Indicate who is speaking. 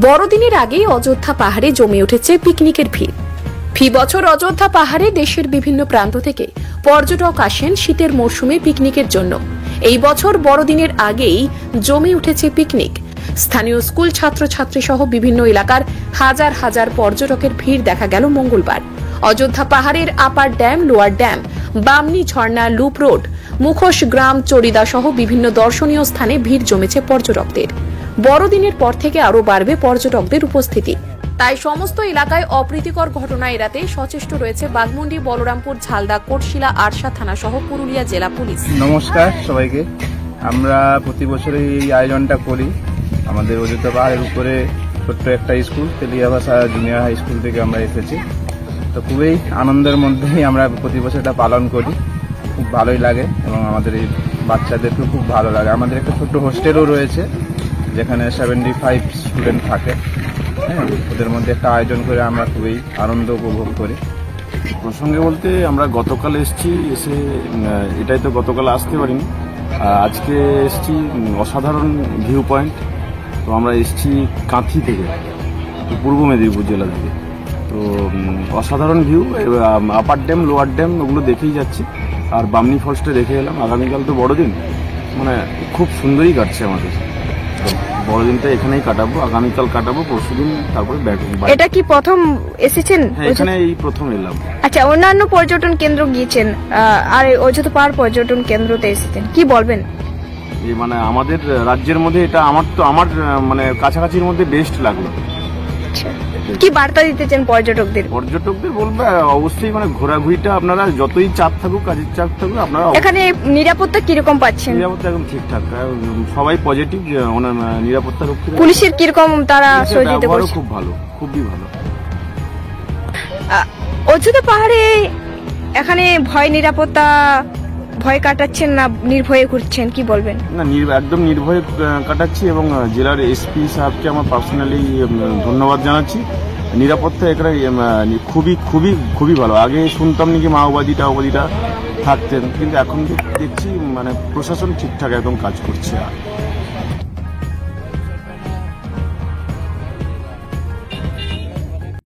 Speaker 1: বড়দিনের আগেই অযোধ্যা পাহাড়ে জমে উঠেছে পিকনিকের ভিড়। ফি বছর অযোধ্যা পাহাড়ে দেশের বিভিন্ন প্রান্ত থেকে পর্যটক আসেন শীতের মরশুমে পিকনিকের জন্য। এই বছর বড়দিনের আগেই জমে উঠেছে পিকনিক। স্থানীয় স্কুল ছাত্রছাত্রী সহ বিভিন্ন এলাকার হাজার হাজার পর্যটকের ভিড় দেখা গেল মঙ্গলবার। অযোধ্যা পাহাড়ের upper dam, lower dam, Bamni ঝর্ণা, লুপ রোড, মুখোশ গ্রাম, চড়িদা সহ বিভিন্ন দর্শনীয় স্থানে ভিড় জমেছে পর্যটকদের। বড়দিনের পর থেকে আরও বাড়বে পর্যটকদের উপস্থিতি। তাই সমস্ত এলাকায় অপ্রীতিকর ঘটনা এড়াতে সচেষ্ট রয়েছে বাঘমুন্ডি, বলরামপুর, ঝালদা, কোটশিলা, আরশা থানা সহ পুরুলিয়া জেলা পুলিশ।
Speaker 2: নমস্কার সবাইকে। আমরা প্রতি বছরই এই আয়োজনটা করি। আমাদের অযোধ্যা পাহাড়ের উপরে ছোট্ট একটা স্কুল, তেলিয়া ভাষা জুনিয়র হাই স্কুল থেকে আমরা এসেছি। তো খুবই আনন্দের মধ্যেই আমরা প্রতি বছর এটা পালন করি। খুব ভালোই লাগে এবং আমাদের এই বাচ্চাদেরকেও খুব ভালো লাগে। আমাদের একটা ছোট্ট হোস্টেলও রয়েছে যেখানে 75 স্টুডেন্ট থাকে। হ্যাঁ, ওদের মধ্যে একটা আয়োজন করে আমরা খুবই আনন্দ উপভোগ করি।
Speaker 3: প্রসঙ্গে বলতে আমরা গতকাল এসেছি, এসে এটাই তো গতকাল আসতে পারিনি, আজকে এসেছি অসাধারণ ভিউ পয়েন্ট। তো আমরা এসেছি কাঁথি থেকে, পূর্ব মেদিনীপুর জেলা থেকে। তো অসাধারণ view, upper dam, lower dam ওগুলো দেখেই যাচ্ছি, আর বামনি ফলসটা দেখে এলাম। আগামীকাল তো বড়দিন, মানে খুব সুন্দরই কাটছে আমাদের। বড়দিনটা এখানেই কাটাবো, আগামীকাল কাটাবো, পরশুদিন তারপরে ব্যাক।
Speaker 4: এটা কি প্রথম এসেছেন?
Speaker 3: হ্যাঁ, এখানে এই প্রথম এলাম।
Speaker 4: আচ্ছা, অন্যান্য পর্যটন কেন্দ্র গিয়েছেন আর অযোধ্যা পাহাড় পর্যটন কেন্দ্রতে এসেছেন, কি বলবেন?
Speaker 3: এই মানে আমাদের রাজ্যের মধ্যে এটা আমার মানে কাছাকাছির মধ্যে বেস্ট লাগলো।
Speaker 4: কি বার্তা দিতে চান পর্যটকদের?
Speaker 3: পর্যটকদের বলবে অবশ্যই মানে ঘোরাঘুরিটা আপনারা যতই চাপ থাকুক, কাজের চাপ থাকুক, আপনারা
Speaker 4: এখানে নিরাপত্তা কিরকম পাচ্ছেন?
Speaker 3: নিরাপত্তা একদম ঠিকঠাক, সবাই পজিটিভ, ওনার নিরাপত্তা রক্ষী।
Speaker 4: পুলিশের কিরকম তারা সহযোগিতা করছে?
Speaker 3: খুব ভালো, খুবই ভালো।
Speaker 4: অযোধ্যা পাহাড়ে এখানে ভয় কাটাচ্ছেন না নির্ভয়ে ঘুরছেন, কি বলবেন?
Speaker 3: না, একদম নির্ভয়ে কাটাচ্ছি এবং জেলার এসপি সাহেবকে আমার পার্সোনালি ধন্যবাদ জানাচ্ছি। নিরাপত্তা এখানে খুবই খুবই খুবই ভালো। আগে শুনতাম নাকি মাওবাদীটা থাকতেন, কিন্তু এখন দেখছি মানে প্রশাসন ঠিকঠাক একদম কাজ করছে।